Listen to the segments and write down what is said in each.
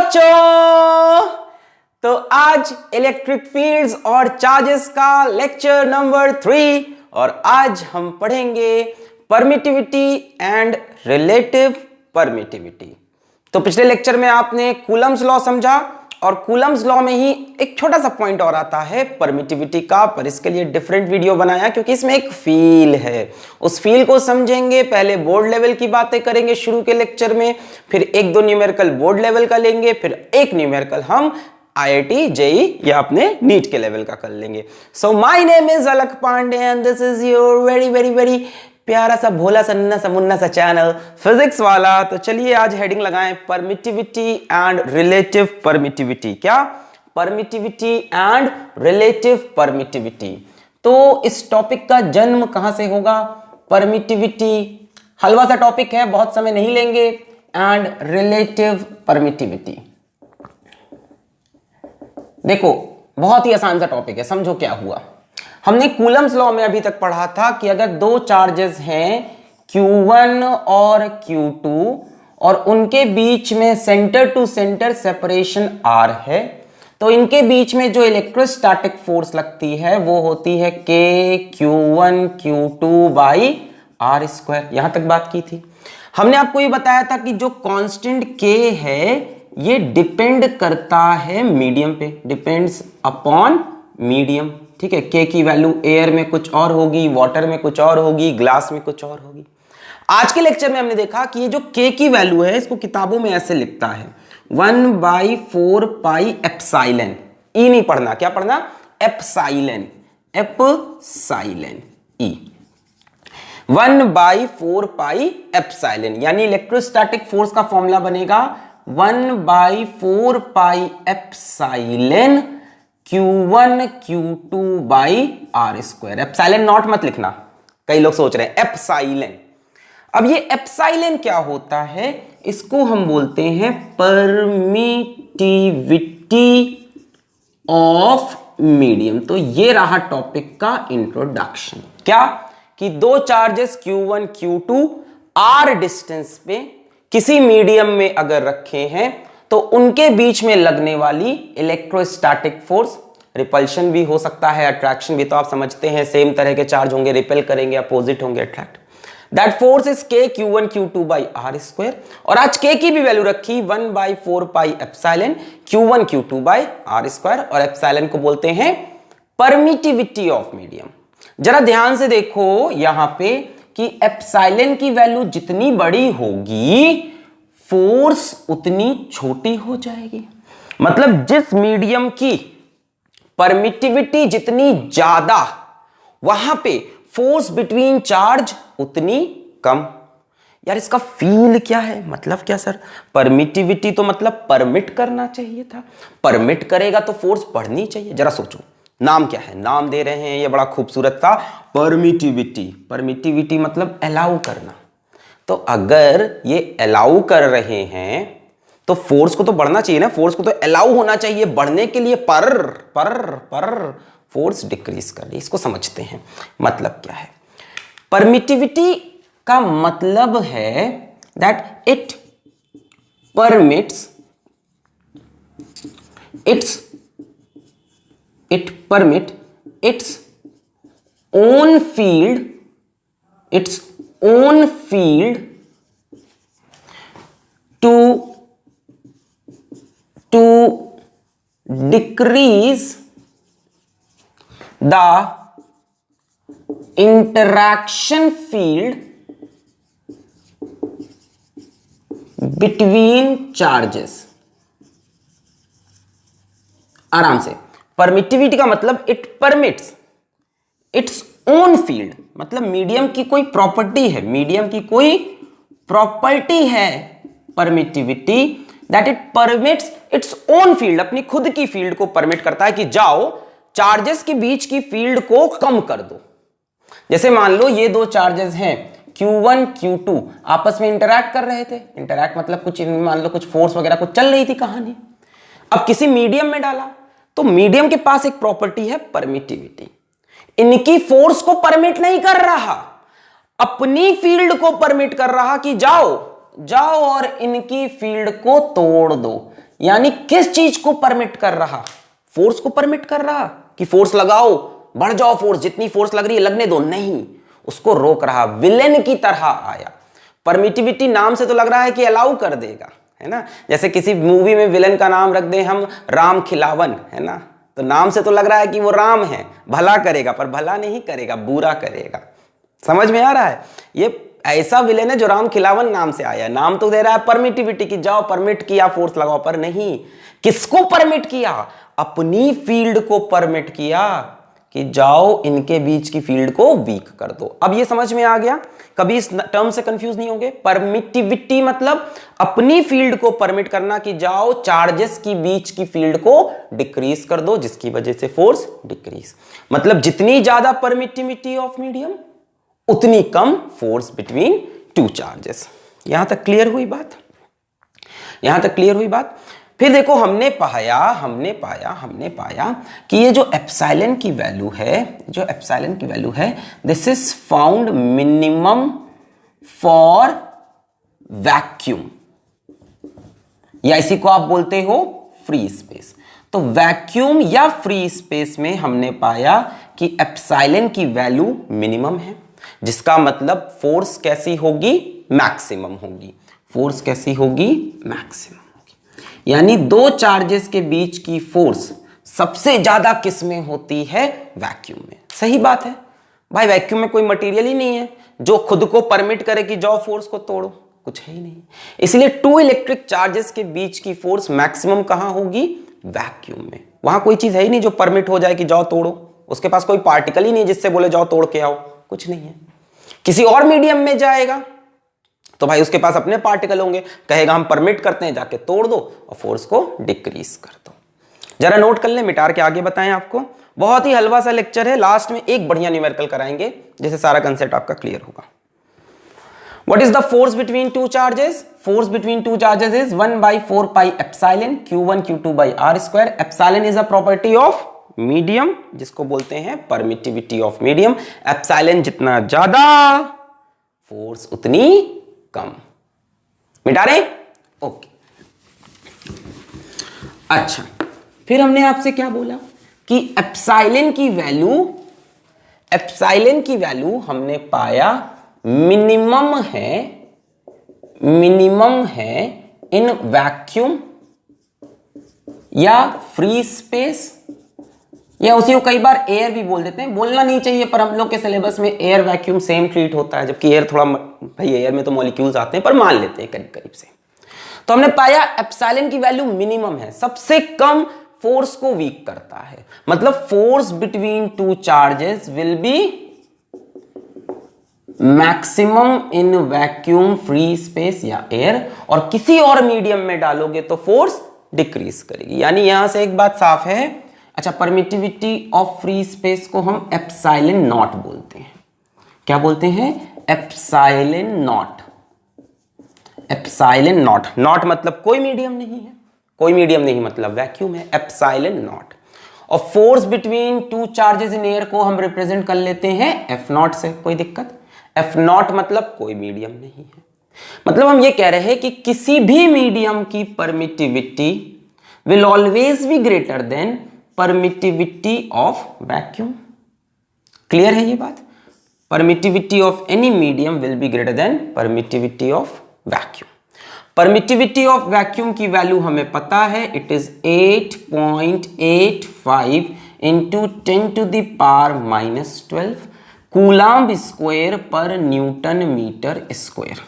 बच्चों, तो आज इलेक्ट्रिक फील्ड्स और चार्जेस का लेक्चर नंबर 3 और आज हम पढ़ेंगे परमिटिविटी एंड रिलेटिव परमिटिविटी। तो पिछले लेक्चर में आपने कूलम्स लॉ समझा और कूलम्स लॉ में ही एक छोटा सा पॉइंट और आता है परमिटिविटी का, पर इसके लिए डिफरेंट वीडियो बनाया क्योंकि इसमें एक फील है। उस फील को समझेंगे, पहले बोर्ड लेवल की बातें करेंगे शुरू के लेक्चर में, फिर एक दो न्यूमेरिकल बोर्ड लेवल का लेंगे, फिर एक न्यूमेरिकल हम IIT जेई या अपने नीट के लेवल का कर लेंगे। So my name is Alak Pandey and this is your very very very प्यारा सा भोला सा नन्ना सा मुन्ना सा चैनल फिजिक्स वाला। तो चलिए आज हेडिंग लगाएं परमिटिविटी एंड रिलेटिव परमिटिविटी। क्या? Permittivity and relative permittivity. तो इस टॉपिक का जन्म कहां से होगा? परमिटिविटी हलवा सा टॉपिक है, बहुत समय नहीं लेंगे। एंड रिलेटिव परमिटिविटी, देखो बहुत ही आसान सा टॉपिक है, समझो क्या हुआ। हमने कूलम्स लॉ में अभी तक पढ़ा था कि अगर दो चार्जेस हैं Q1 और Q2 और उनके बीच में centre to centre separation R है, तो इनके बीच में जो इलेक्ट्रोस्टैटिक फोर्स लगती है वो होती है K Q1 Q2 by R square. यहां तक बात की थी। हमने आपको ये बताया था कि जो कांस्टेंट K है ये डिपेंड करता है मीडियम पे, डिपेंड्स अपॉन मीडियम। ठीक है, K की वैल्यू एयर में कुछ और होगी, वाटर में कुछ और होगी, ग्लास में कुछ और होगी। आज के लेक्चर में हमने देखा कि ये जो K की वैल्यू है इसको किताबों में ऐसे लिखता है 1/4 पाई एप्सिलॉन। ई नहीं पढ़ना, क्या पढ़ना? एप्सिलॉन, एप्सिलॉन ई 1/4 पाई एप्सिलॉन, यानी इलेक्ट्रोस्टैटिक फोर्स का फॉर्मूला बनेगा 1/4 pi epsilon Q1 Q2 by R square. Epsilon not मत लिखना, कई लोग सोच रहे हैं एप्सिलॉन। अब ये एप्सिलॉन क्या होता है? इसको हम बोलते हैं परमिटिविटी ऑफ मीडियम। तो ये रहा टॉपिक का इंट्रोडक्शन। क्या? कि दो charges Q1 Q2 R distance पे किसी मीडियम में अगर रखे हैं तो उनके बीच में लगने वाली इलेक्ट्रोस्टैटिक फोर्स, रिपल्शन भी हो सकता है, अट्रैक्शन भी, तो आप समझते हैं सेम तरह के चार्ज होंगे, रिपेल करेंगे, अपोजिट होंगे, attract. That force is K Q1 Q2 by R square. और आज K की भी वैल्यू रखी 1/4 pi epsilon Q1 Q2 by R square, और एप्सिलॉन को बोलते हैं परमिटिविटी ऑफ मीडियम। जरा ध्यान से देखो यहां पे कि एप्सिलॉन की वैल्यू जितनी बड़ी होगी फोर्स उतनी छोटी हो जाएगी। मतलब जिस मीडियम की परमिटिविटी जितनी ज्यादा वहां पे फोर्स बिटवीन चार्ज उतनी कम। यार इसका फील क्या है? मतलब क्या सर? परमिटिविटी तो मतलब परमिट करना चाहिए था, परमिट करेगा तो फोर्स बढ़नी चाहिए। जरा सोचो, नाम क्या है? नाम दे रहे हैं ये बड़ा खूबसूरत सा परमिटिविटी। परमिटिविटी मतलब अलाउ करना। तो अगर ये अलाउ कर रहे हैं तो फोर्स को तो बढ़ना चाहिए ना, फोर्स को तो अलाउ होना चाहिए बढ़ने के लिए। पर फोर्स डिक्रीज कर रही, इसको समझते हैं मतलब क्या है। परमिटिविटी का मतलब है that it permits its own field to decrease the interaction field between charges। आराम से, परमिटिविटी का मतलब it permits its own field, मतलब मीडियम की कोई प्रॉपर्टी है, मीडियम की कोई प्रॉपर्टी है permittivity, that it permits its own field, अपनी खुद की फील्ड को परमिट करता है कि जाओ चार्जेस के बीच की फील्ड को कम कर दो। जैसे मान लो ये दो चार्जेस हैं Q1 Q2 आपस में इंटरैक्ट कर रहे थे। इंटरैक्ट मतलब कुछ, मान लो कुछ फोर्स वगैरह कुछ चल रही थी कहानी। अब किसी मीडियम में डाला तो मीडियम के पास एक प्रॉपर्टी है परमिटिविटी। इनकी फोर्स को परमिट नहीं कर रहा, अपनी फील्ड को परमिट कर रहा कि जाओ जाओ और इनकी फील्ड को तोड़ दो। यानी किस चीज को परमिट कर रहा? फोर्स को परमिट कर रहा कि फोर्स लगाओ, बढ़ जाओ फोर्स, जितनी फोर्स लग रही है लगने दो, नहीं, उसको रोक रहा, विलेन की तरह आया। परमिटिविटी नाम से तो लग रहा है कि अलाउ कर देगा, है ना, जैसे किसी मूवी में विलेन का नाम रख दें हम राम खिलावन, है ना, तो नाम से तो लग रहा है कि वो राम है, भला करेगा, पर भला नहीं करेगा, बुरा करेगा। समझ में आ रहा है? ये ऐसा विलेन है जो राम खिलावन नाम से आया है, नाम तो दे रहा है परमिटिविटी की, जाओ परमिट किया फोर्स लगाओ, पर नहीं, किसको परमिट किया? अपनी फील्ड को परमिट किया कि जाओ इनके बीच की फील्ड को वीक कर दो। अब ये समझ में आ गया? कभी इस टर्म से कंफ्यूज नहीं होंगे। परमिटिविटी मतलब अपनी फील्ड को परमिट करना कि जाओ चार्जेस की बीच की फील्ड को डिक्रीज कर दो, जिसकी वजह से फोर्स डिक्रीज। मतलब जितनी ज्यादा परमिटिविटी ऑफ मीडियम उतनी कम फोर्स बिटवीन टू चार्जेस। यहां तक क्लियर हुई बात? यहां तक क्लियर हुई बात? फिर देखो हमने पाया कि ये जो एप्सिलॉन की वैल्यू है, this is found minimum for vacuum, या इसी को आप बोलते हो फ्री स्पेस। तो वैक्यूम या फ्री स्पेस में हमने पाया कि एप्सिलॉन की वैल्यू मिनिमम है, जिसका मतलब फोर्स कैसी होगी? मैक्सिमम होगी। फोर्स कैसी होगी? मैक्सिमम। यानी दो चार्जेस के बीच की फोर्स सबसे ज्यादा किस में होती है? वैक्यूम में। सही बात है भाई, वैक्यूम में कोई मटेरियल ही नहीं है जो खुद को परमिट करे कि जाओ फोर्स को तोड़ो, कुछ है ही नहीं। इसलिए टू इलेक्ट्रिक चार्जेस के बीच की फोर्स मैक्सिमम कहां होगी? वैक्यूम में। वहां कोई चीज है ही नहीं जो परमिट हो जाए कि जाओ तोड़ो, उसके पास कोई पार्टिकल ही नहीं है जिससे बोले जाओ तोड़ के आओ, कुछ नहीं है। किसी और मीडियम में जाएगा तो भाई उसके पास अपने पार्टिकल होंगे, कहेगा हम परमिट करते हैं, जाके तोड़ दो और फोर्स को डिक्रीज कर दो। जरा नोट कर ले, मिटार के आगे बताएं आपको। बहुत ही हलवा सा लेक्चर है, लास्ट में एक बढ़िया न्यूमेरिकल कराएंगे जिससे सारा कंसेप्ट आपका क्लियर होगा। What is the force between two charges? Force between two charges is 1/4 pi epsilon q1 q2 by r square. Epsilon is a property of medium, जिसको बोलते हैं permittivity of medium. Epsilon जितना ज्यादा force उतनी कम। मिटा रहे? Okay. अच्छा, फिर हमने आपसे क्या बोला कि एप्सिलॉन की वैल्यू हमने पाया मिनिमम है इन वैक्यूम या फ्री स्पेस, या उसी को कई बार एयर भी बोल देते हैं। बोलना नहीं चाहिए, पर हम लोग के सिलेबस में एयर वैक्यूम सेम ट्रीट होता है, जबकि एयर थोड़ा, भाई एयर में तो मॉलिक्यूल्स आते हैं, पर मान लेते हैं करीब करीब से। तो हमने पाया एप्सिलॉन की वैल्यू मिनिमम है, सबसे कम फोर्स को वीक करता है। मतलब force between two charges will be maximum in vacuum, free space या एयर, और किसी और मीडियम में डालोगे तो फोर्स डिक्रीज करेगी। यानी यहां से एक बात साफ है। अच्छा, परमिटिविटी ऑफ फ्री स्पेस को हम एप्सिलॉन नॉट बोलते हैं। क्या बोलते हैं? Epsilon not. Epsilon not, not मतलब कोई मीडियम नहीं है, कोई मीडियम नहीं मतलब वैक्यूम है, एप्सिलॉन नॉट। और force between two charges in air को हम रिप्रेजेंट कर लेते हैं एफ नॉट से। कोई दिक्कत? एफ नॉट मतलब कोई मीडियम नहीं है। मतलब हम ये कह रहे हैं कि किसी भी मीडियम की permittivity will always be greater than permittivity of vacuum. Clear है ये बात? Permittivity of any medium will be greater than permittivity of vacuum. Permittivity of vacuum की वैल्यू हमें पता है, it is 8.85 into 10⁻⁻12 coulomb square पर newton metre square.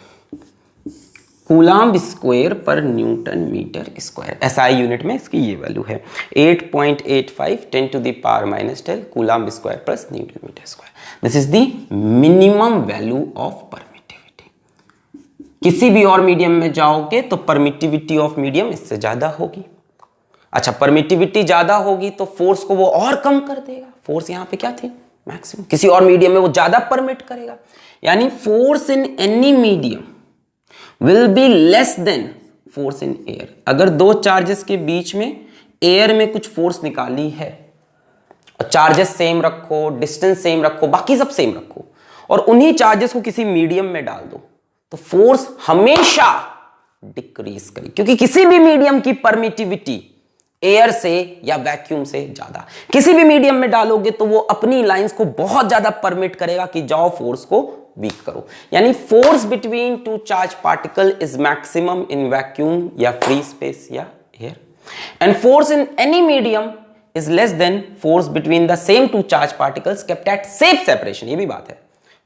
Coulomb square पर newton metre square, SI unit में इसकी ये वैल्यू है 8.85 10⁻⁻12 coulomb square plus newton metre square. This is the minimum value of permittivity. किसी भी और मीडियम में जाओगे तो परमिटिविटी ऑफ मीडियम इससे ज्यादा होगी। अच्छा, परमिटिविटी ज्यादा होगी तो फोर्स को वो और कम कर देगा। फोर्स यहां पे क्या थी? मैक्सिमम। किसी और मीडियम में वो ज्यादा परमिट करेगा। यानी force in any medium will be less than force in air। अगर दो चार्जेस के बीच में एयर में कुछ फोर्स निकाली है, और चार्जेस सेम रखो, डिस्टेंस सेम रखो, बाकी सब सेम रखो, और उन्हीं चार्जेस को किसी मीडियम में डाल दो, तो फोर्स हमेशा डिक्रीज करेगी, क्योंकि किसी भी मीडियम की परमिटिविटी एयर से या वैक्यूम से ज्यादा, किसी भी मीडियम में डालोगे तो वो अपनी लाइंस को बहुत ज्यादा परमिट करेगा कि जाओ फोर्स को वीक करो। यानी force between two charge particle is maximum in vacuum या फ्री स्पेस या air, and force in any medium is less than force between the same two charge particles kept at safe separation. ये भी बात है,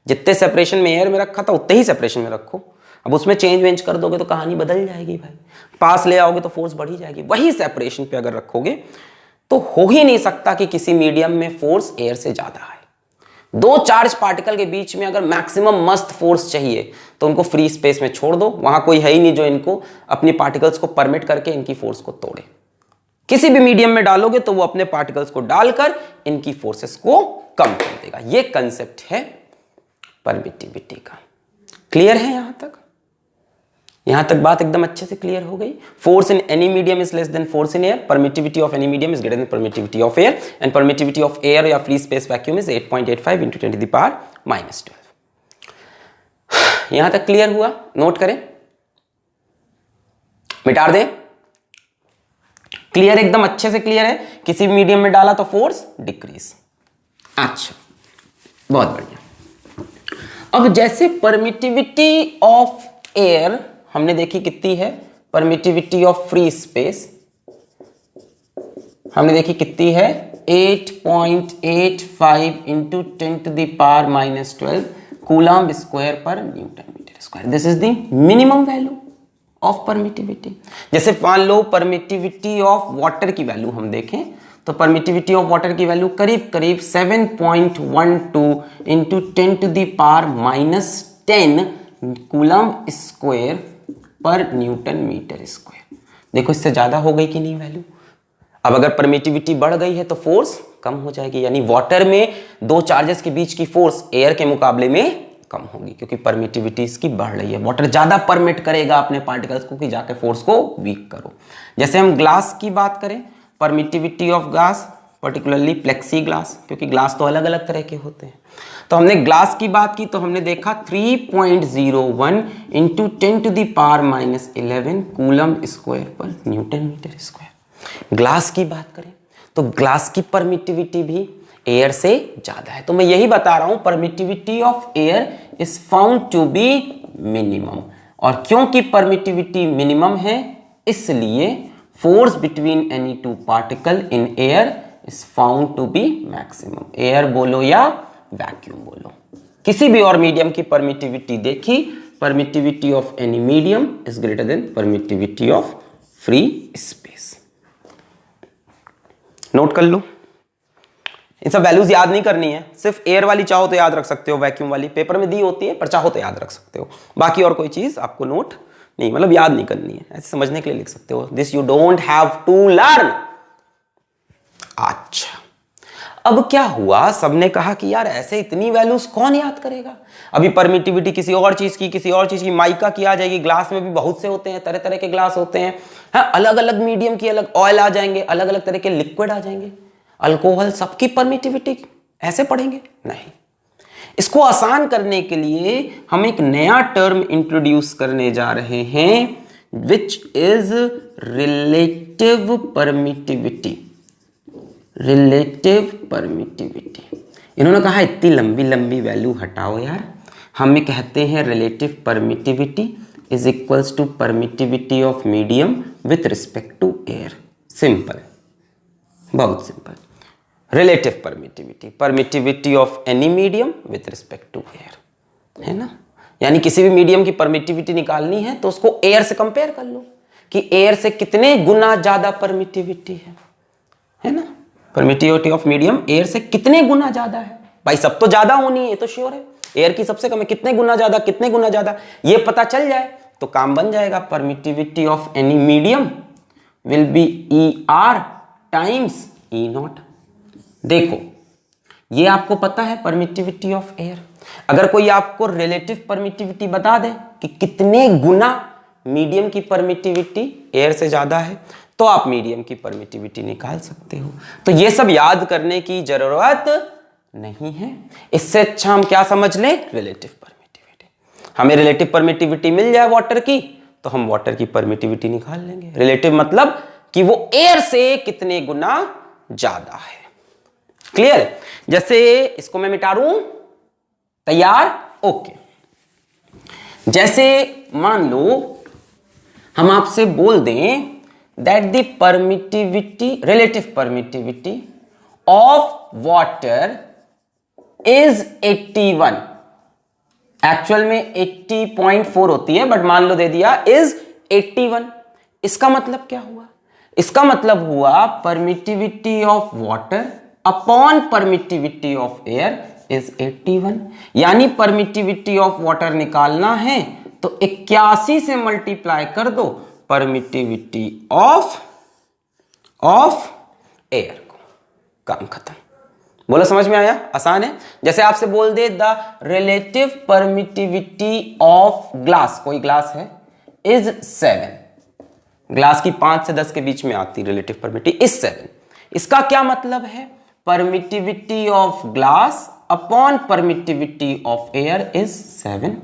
जितने separation में air में रखा था उतने ही सेपरेशन में रखो। अब उसमें चेंज वेंज कर दोगे तो कहानी बदल जाएगी भाई, पास ले आओगे तो फोर्स बढ़ी जाएगी। वही सेपरेशन पे अगर रखोगे तो हो ही नहीं सकता कि किसी मीडियम में फोर्स एयर से ज्यादा है। दो चार्ज पार्टिकल के बीच में अगर मैक्सिमम मस्त फोर्स चाहिए तो उनको फ्री स्पेस में छोड़ दो, वहां कोई है ही नहीं जो इनको अपनी पार्टिकल्स को परमिट करके इनकी फोर्स को तोड़े। किसी भी मीडियम में डालोगे तो वो अपने पार्टिकल्स को डालकर इनकी फोर्सेस को कम कर देगा। ये कंसेप्ट है परमिटिविटी का। क्लियर है यहां तक? यहां तक बात एकदम अच्छे से क्लियर हो गई। Force in any medium is less than force in air, permittivity of any medium is greater than permittivity of air, and permittivity of air या free space vacuum is 8.85 into 10 to the power -12। यहां तक clear हुआ? Note करें, मिटा दें। Clear, एकदम अच्छे से क्लियर है। किसी भी मीडियम में डाला तो फोर्स डिक्रीज। अच्छा, बहुत बढ़िया। अब जैसे परमिटिविटी ऑफ एयर हमने देखी कितनी है, परमिटिविटी ऑफ फ्री स्पेस हमने देखी कितनी है, 8.85 into 10 to the power -12 coulomb square पर newton metre square. This is the minimum value of permittivity. जैसे मान लो परमिटिविटी ऑफ वाटर की वैल्यू हम देखें तो परमिटिविटी ऑफ वाटर की वैल्यू करीब करीब 7.12 into 10 to the power -10 coulomb square पर न्यूटन मीटर स्क्वायर। देखो इससे ज्यादा हो गई कि नहीं वैल्यू। अब अगर परमिटिविटी बढ़ गई है तो फोर्स कम हो जाएगी, यानी वाटर में दो चार्जेस के बीच की फोर्स एयर के मुकाबले में कम होगी, क्योंकि परमिटिविटी इसकी बढ़ रही है। वाटर ज्यादा परमिट करेगा अपने पार्टिकल्स को कि जाके फोर्स को वीक करो। जैसे हम ग्लास की बात करें, permittivity of glass particularly plexi glass, क्योंकि ग्लास तो अलग अलग तरह के होते हैं, तो हमने ग्लास की बात की तो हमने देखा 3.01 into 10 to the power -11 coulomb square पर न्यूटन मीटर स्क्वायर। ग्लास की बात करें तो ग्लास की परमिटिविटी भी एयर से ज्यादा है। तो मैं यही बता रहा हूं, permittivity of air is found to be minimum, और क्योंकि परमिटिविटी मिनिमम है इसलिए force between any two particle in air is found to be maximum. Air बोलो या वैक्यूम बोलो, किसी भी और मीडियम की परमिटिविटी देखी, permittivity of any medium is greater than permittivity of free space. Note कर लो, इन सब वैल्यूज याद नहीं करनी है, सिर्फ एयर वाली चाहो तो याद रख सकते हो, वैक्यूम वाली पेपर में दी होती है पर चाहो तो याद रख सकते हो, बाकी और कोई चीज आपको नोट नहीं, मतलब याद नहीं करनी है, ऐसे समझने के लिए लिख सकते हो। This you don't have to learn. अच्छा, अब क्या हुआ, सबने कहा कि यार ऐसे इतनी वैल्यूज कौन याद करेगा। अभी परमिटिविटी किसी और चीज की माइका की आ जाएगी, ग्लास में भी बहुत से होते हैं, तरह तरह के ग्लास होते हैं, हाँ, अलग अलग मीडियम की अलग ऑयल आ जाएंगे, अलग अलग तरह के लिक्विड आ जाएंगे, अल्कोहल, सबकी परमिटिविटी ऐसे पढ़ेंगे नहीं। इसको आसान करने के लिए हम एक नया टर्म इंट्रोड्यूस करने जा रहे हैं, which is relative permittivity. Relative permittivity, इन्होंने कहा इतनी लंबी लंबी वैल्यू हटाओ यार, हमें कहते हैं relative permittivity is equals to permittivity of medium with respect to air. Simple, बहुत simple. Relative permittivity, permittivity of any medium with respect to air, है ना। यानी किसी भी मीडियम की परमिटिविटी निकालनी है तो उसको एयर से कंपेयर कर लो कि एयर से कितने गुना ज्यादा परमिटिविटी है ना। परमिटिविटी ऑफ मीडियम एयर से कितने गुना ज्यादा है, भाई सब तो ज्यादा होनी है, ये तो श्योर है, एयर की सबसे कम है, कितने गुना ज्यादा ये पता चल जाए तो काम बन जाएगा। Permittivity of any medium will B ER times E0। देखो ये आपको पता है परमिटिविटी ऑफ एयर, अगर कोई आपको रिलेटिव परमिटिविटी बता दे कि कितने गुना मीडियम की परमिटिविटी एयर से ज्यादा है तो आप मीडियम की परमिटिविटी निकाल सकते हो। तो ये सब याद करने की जरूरत नहीं है, इससे अच्छा हम क्या समझ लें, रिलेटिव परमिटिविटी। हमें रिलेटिव परमिटिविटी मिल जाए वाटर की तो हम वाटर की परमिटिविटी निकाल लेंगे। रिलेटिव मतलब कि वो एयर से कितने गुना ज्यादा है। क्लियर? जैसे इसको मैं मिटा दूं, तैयार? ओके। जैसे मान लो हम आपसे बोल दें that the permittivity, relative permittivity of water is 81। Actual में 80.4 होती है, बट मान लो दे दिया इज 81। इसका मतलब क्या हुआ? इसका मतलब हुआ permittivity of water upon permittivity of air is 81। यानी परमिटिविटी ऑफ वाटर निकालना है तो 81 से मल्टीप्लाई कर दो परमिटिविटी ऑफ एयर को, काम खत्म। बोलो समझ में आया? आसान है। जैसे आपसे बोल दे the relative permittivity of glass, कोई ग्लास है, इज 7। ग्लास की 5 से 10 के बीच में आती रिलेटिव परमिटिविटी इज 7। इसका क्या मतलब है? Permittivity of glass upon permittivity of air is 7।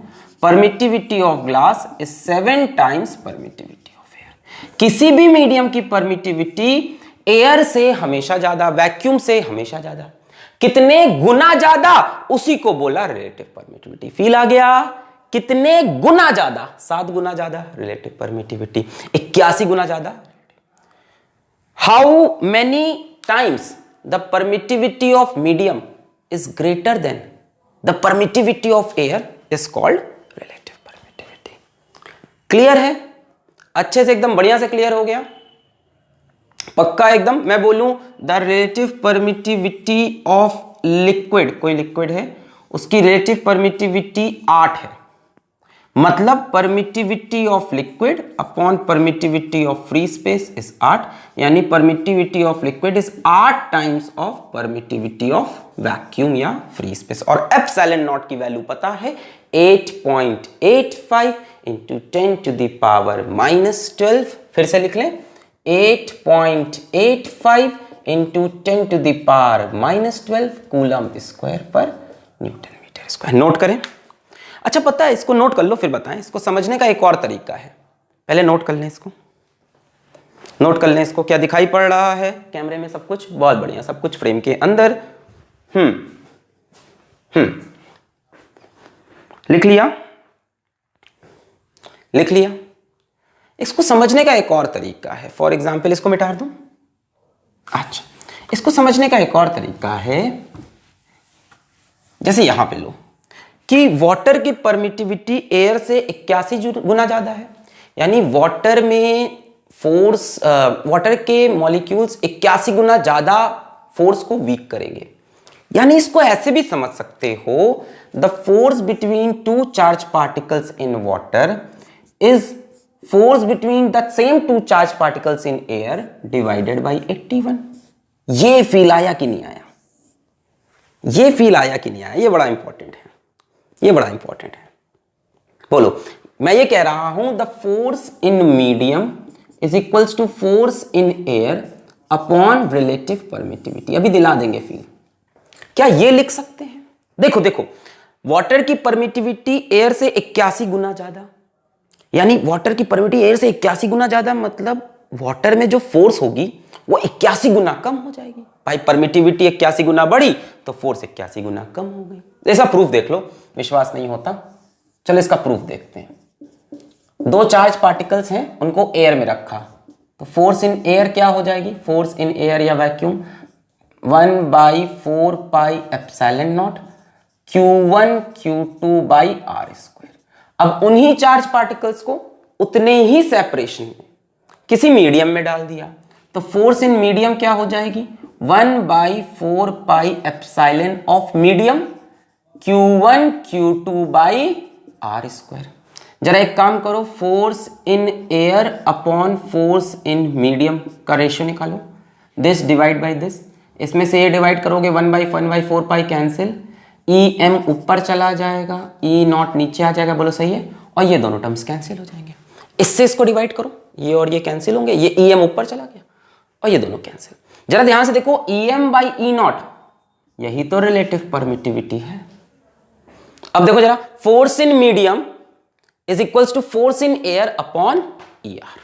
Permittivity of glass is 7 times permittivity of air. किसी भी मीडियम की परमिटिविटी एयर से हमेशा ज्यादा, वैक्यूम से हमेशा ज्यादा। कितने गुना ज्यादा, उसी को बोला रिलेटिव परमिटिविटी। फील आ गया? कितने गुना ज्यादा? 7 गुना ज्यादा रिलेटिव परमिटिविटी, 81 गुना ज्यादा। How many times the permittivity of medium is greater than the permittivity of air is called relative permittivity। Clear है? अच्छे से एकदम बढ़िया से क्लियर हो गया? पक्का एकदम? मैं बोलूं the relative permittivity of liquid, कोई लिक्विड है, उसकी रिलेटिव परमिटिविटी 8 है। मतलब permittivity of liquid upon permittivity of free space is 8। यानी permittivity of liquid is 8 times of permittivity of vacuum या फ्री स्पेस। और एप्सिलॉन नॉट की वैल्यू पता है 8.85 इंटू 10 टू द पावर -12। फिर से लिख लें 8.85 into 10 to the power -12 coulomb square पर न्यूटन मीटर स्क्वायर। नोट करें। अच्छा पता है, इसको नोट कर लो फिर बताएं। इसको समझने का एक और तरीका है, पहले नोट कर लें इसको, नोट कर लें इसको। क्या दिखाई पड़ रहा है कैमरे में? सब कुछ बहुत बढ़िया, सब कुछ फ्रेम के अंदर। लिख लिया? लिख लिया? इसको समझने का एक और तरीका है। फॉर एग्जाम्पल इसको मिटा दूं। अच्छा, इसको समझने का एक और तरीका है, जैसे यहां पे लो कि वाटर की परमिटिविटी एयर से 81 गुना ज्यादा है। यानी वाटर में फोर्स, वाटर के मॉलिक्यूल्स 81 गुना ज्यादा फोर्स को वीक करेंगे। यानी इसको ऐसे भी समझ सकते हो, the force between 2 charge particles in water is force between the same 2 charge particles in air divided by 81। ये फील आया कि नहीं आया? ये फील आया कि नहीं आया? ये बड़ा इंपॉर्टेंट है, ये बड़ा इंपॉर्टेंट है। बोलो, मैं ये कह रहा हूं the force in medium is equals to force in air upon relative permittivity. अभी दिला देंगे फील। क्या ये लिख सकते हैं? देखो देखो, वाटर की परमिटिविटी एयर से 81 गुना ज्यादा, यानी वाटर की परमिटिविटी एयर से 81 गुना ज्यादा, मतलब वाटर में जो फोर्स होगी वो 81 गुना कम हो जाएगी। भाई परमिटिविटी 81 गुना बढ़ी तो फोर्स 81 गुना कम हो गई। ऐसा प्रूफ देख लो। विश्वास नहीं होता? चलो इसका प्रूफ देखते हैं। 2 चार्ज पार्टिकल्स हैं, उनको एयर में रखा तो फोर्स इन एयर क्या हो जाएगी? फोर्स इन एयर या vacuum 1/4 pi epsilon naught Q1 Q2 by R square. अब उन्हीं चार्ज पार्टिकल्स को उतने ही सेपरेशन में किसी मीडियम में डाल दिया तो फोर्स इन मीडियम क्या हो जाएगी? 1/4 pi epsilon of medium Q1 Q2 by R square. जरा एक काम करो, force in air upon force in medium का रेशियो निकालो। दिस डिवाइड बाई दिस, इसमें से ये डिवाइड करोगे 1/4 पाई कैंसिल, EM ऊपर चला जाएगा, E नॉट नीचे आ जाएगा। बोलो सही है? और ये दोनों टर्म्स कैंसिल हो जाएंगे। इससे इसको डिवाइड करो, ये और ये कैंसिल होंगे, ये EM ऊपर चला गया और ये दोनों कैंसिल। जरा ध्यान से देखो, EM बाई E नॉट, यही तो रिलेटिव परमिटिविटी है। अब देखो जरा, force in medium is equals to force in air upon ER।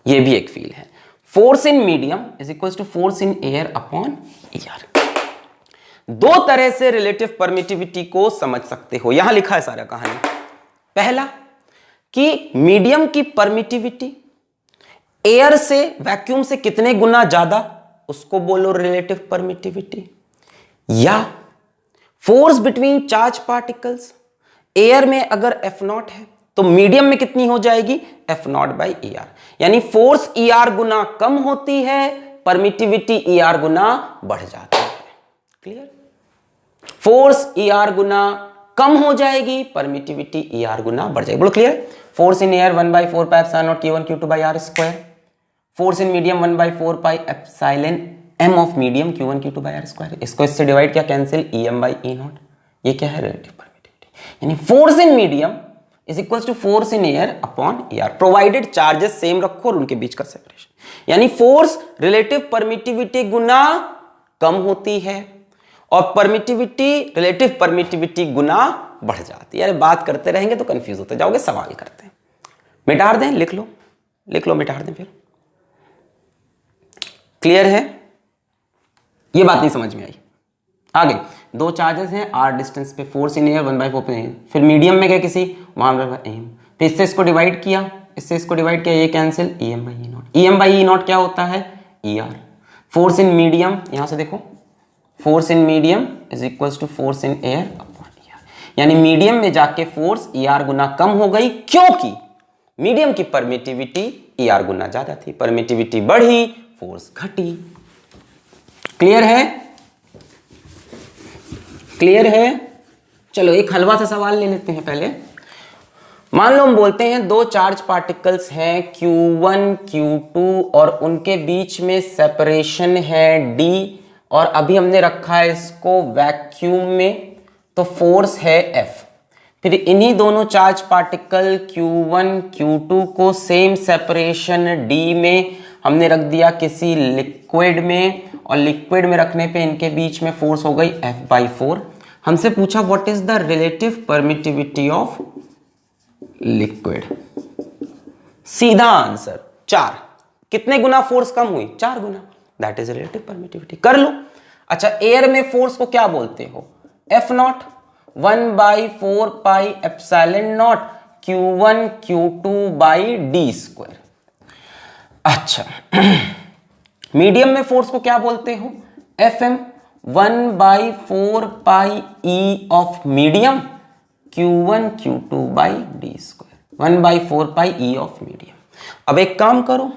ये भी एक फील है। Force in medium is equals to force in air upon ER। दो तरह से रिलेटिव परमिटिविटी को समझ सकते हो, यहां लिखा है सारा कहानी। पहला कि मीडियम की परमिटिविटी एयर से, वैक्यूम से कितने गुना ज्यादा, उसको बोलो रिलेटिव परमिटिविटी। या force between charge particles, air में अगर F0 है तो मीडियम में कितनी हो जाएगी, F0/ER। यानी फोर्स ER गुना कम होती है, परमिटिविटी ER गुना बढ़ जाती है। क्लियर? फोर्स ER गुना कम हो जाएगी, परमिटिविटी ER गुना बढ़ जाएगी। बोलो clear? Force in air 1/4 pi epsilon naught Q1 Q2/R square, force in medium 1/4 pi epsilon m of medium Q1 Q2/R square. इसको इससे डिवाइड किया, कैंसिल, EM/E0। ये क्या है, रिलेटिव परमिटिविटी। यानी force in medium is equals to force in air upon ER, provided charges same रखो और उनके बीच का सेपरेशन। यानी फोर्स रिलेटिव परमिटिविटी गुना कम होती है और परमिटिविटी रिलेटिव परमिटिविटी गुना बढ़ जाती है। यार बात करते रहेंगे तो कंफ्यूज होते जाओगे, सवाल करते हैं। मिटा दें, लिख लो, मिटा दें फिर। क्लियर है? ये बात नहीं समझ में आई। आगे दो चार्जेस हैं R डिस्टेंस पे, फोर्स इन एयर 1/4 पे, फिर मीडियम में गए किसी, वहां फिर इससे इसको डिवाइड किया, इससे इसको डिवाइड किया, ये कैंसिल, EM/E0। EM/E0 क्या होता है, ER। फोर्स इन मीडियम, यहां से देखो, force in medium is equals to force in air upon ER। यानी मीडियम में जाके फोर्स ER गुना कम हो गई, क्योंकि मीडियम की परमिटिविटी ER गुना ज्यादा थी। परमिटिविटी बढ़ी, फोर्स घटी। क्लियर है? क्लियर है? चलो एक हलवा सा सवाल ले लेते हैं पहले। मान लो हम बोलते हैं दो चार्ज पार्टिकल्स हैं Q1 Q2 और उनके बीच में सेपरेशन है D, और अभी हमने रखा है इसको वैक्यूम में, तो फोर्स है F। फिर इन्हीं दोनों चार्ज पार्टिकल Q1 Q2 को सेम सेपरेशन D में हमने रख दिया किसी लिक्विड में, और लिक्विड में रखने पे इनके बीच में फोर्स हो गई F/4। हमसे पूछा what is the relative permittivity of liquid. सीधा आंसर 4। कितने गुना फोर्स कम हुई, 4 गुना, दैट इज रिलेटिव परमिटिविटी। कर लो। अच्छा, एयर में फोर्स को क्या बोलते हो, F0, 1/4 pi epsilon naught Q1 Q2/D square. अच्छा, मीडियम में फोर्स को क्या बोलते हो, FM, 1/4 pi E of medium Q1 Q2/D square, 1/4 pi E of medium. अब एक काम करो,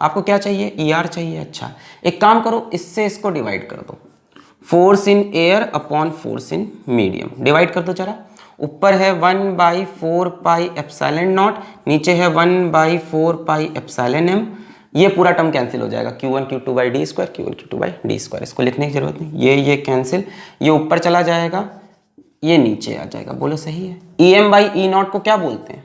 आपको क्या चाहिए, ER चाहिए। अच्छा, एक काम करो, इससे इसको डिवाइड कर दो, force in air upon force in medium, divide कर दो जरा। ऊपर है 1/4 पाई एप्सिलॉन नॉट, नीचे है 1/4 पाई एप्सिलॉन m। ये पूरा टर्म कैंसिल हो जाएगा, Q1 Q2/D square, Q1 Q2/D square. इसको लिखने की जरूरत नहीं, ये कैंसिल, ये ऊपर चला जाएगा, ये नीचे आ जाएगा। बोलो सही है? EM/E0 को क्या बोलते हैं,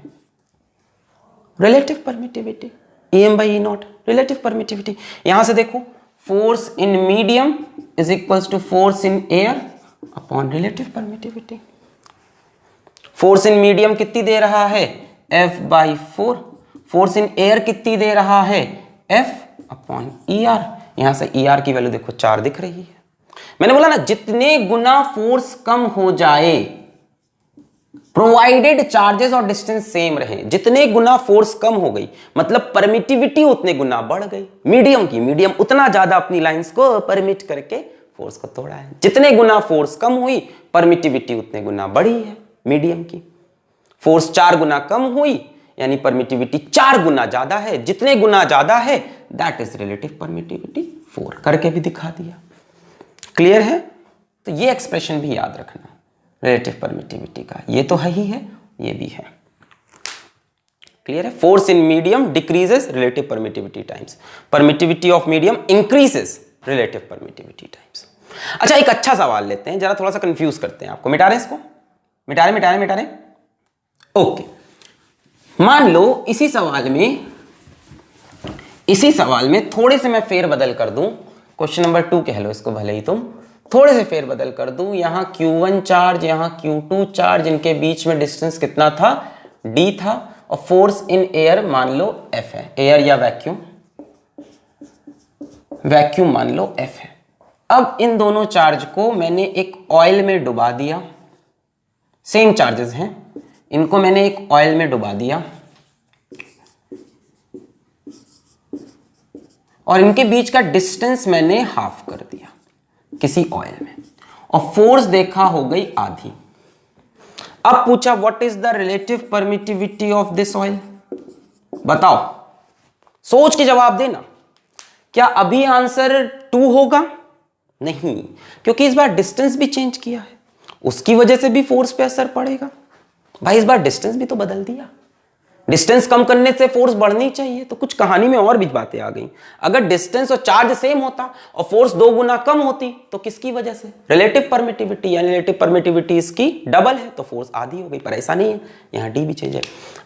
relative permittivity. EM/E0 relative permittivity. यहां से देखो, force in medium is equals to force in air upon relative permittivity. Force in medium कितनी दे रहा है, F/4। फोर्स इन एयर कितनी दे रहा है, F अपॉन ER। यहां से ER की वैल्यू देखो 4 दिख रही है। मैंने बोला ना, जितने गुना फोर्स कम हो जाए, प्रोवाइडेड चार्जेस और डिस्टेंस सेम रहे, जितने गुना फोर्स कम हो गई मतलब परमिटिविटी उतने गुना बढ़ गई। मीडियम उतना ज्यादा अपनी लाइंस को परमिट करके फोर्स को तोड़ा है। जितने गुना फोर्स कम हुई, परमिटिविटी उतने गुना बढ़ी है। मीडियम की फोर्स 4 गुना कम हुई, यानी परमिटिविटी 4 गुना ज्यादा है। जितने गुना ज्यादा है, दैट इज रिलेटिव परमिटिविटी 4। करके भी दिखा दिया। क्लियर है? तो ये एक्सप्रेशन भी याद रखना रिलेटिव परमिटिविटी का, ये तो है ही है, ये भी है। क्लियर है? Force in medium decreases relative permittivity times, permittivity of medium increases relative permittivity times. अच्छा, एक अच्छा सवाल लेते हैं, जरा थोड़ा सा कंफ्यूज करते हैं आपको। मिटा रहे इसको, मिटा रहे। ओके, मान लो इसी सवाल में थोड़े से मैं फेरबदल कर दूं, क्वेश्चन नंबर 2 कह लो इसको, भले ही तुम थोड़े से फेरबदल कर दूं। यहां Q1 चार्ज, यहां Q2 चार्ज, इनके बीच में डिस्टेंस कितना था, D था और फोर्स इन एयर मान लो F है, एयर या वैक्यूम, वैक्यूम मान लो F है। अब इन दोनों चार्ज को मैंने एक ऑयल में डुबा दिया, सेम चार्जेस हैं, इनको मैंने एक ऑयल में डुबा दिया और इनके बीच का डिस्टेंस मैंने हाफ कर दिया किसी ऑयल में और फोर्स देखा हो गई आधी। अब पूछा what is the relative permittivity of this oil, बताओ, सोच के जवाब देना। क्या अभी आंसर 2 होगा? नहीं, क्योंकि इस बार डिस्टेंस भी चेंज किया है, उसकी वजह से भी फोर्स पे असर पड़ेगा। भाई इस बार डिस्टेंस भी तो बदल दिया, डिस्टेंस कम करने से फोर्स बढ़नी चाहिए, तो कुछ कहानी में और भी बातें आ गई। अगर डिस्टेंस और चार्ज सेम होता और फोर्स 2 गुना कम होती तो किसकी वजह से? रिलेटिव परमिटिविटी, यानी रिलेटिव परमिटिविटी इसकी डबल है तो फोर्स आधी हो गई, पर ऐसा नहीं है, यहां डी भी चेंज है।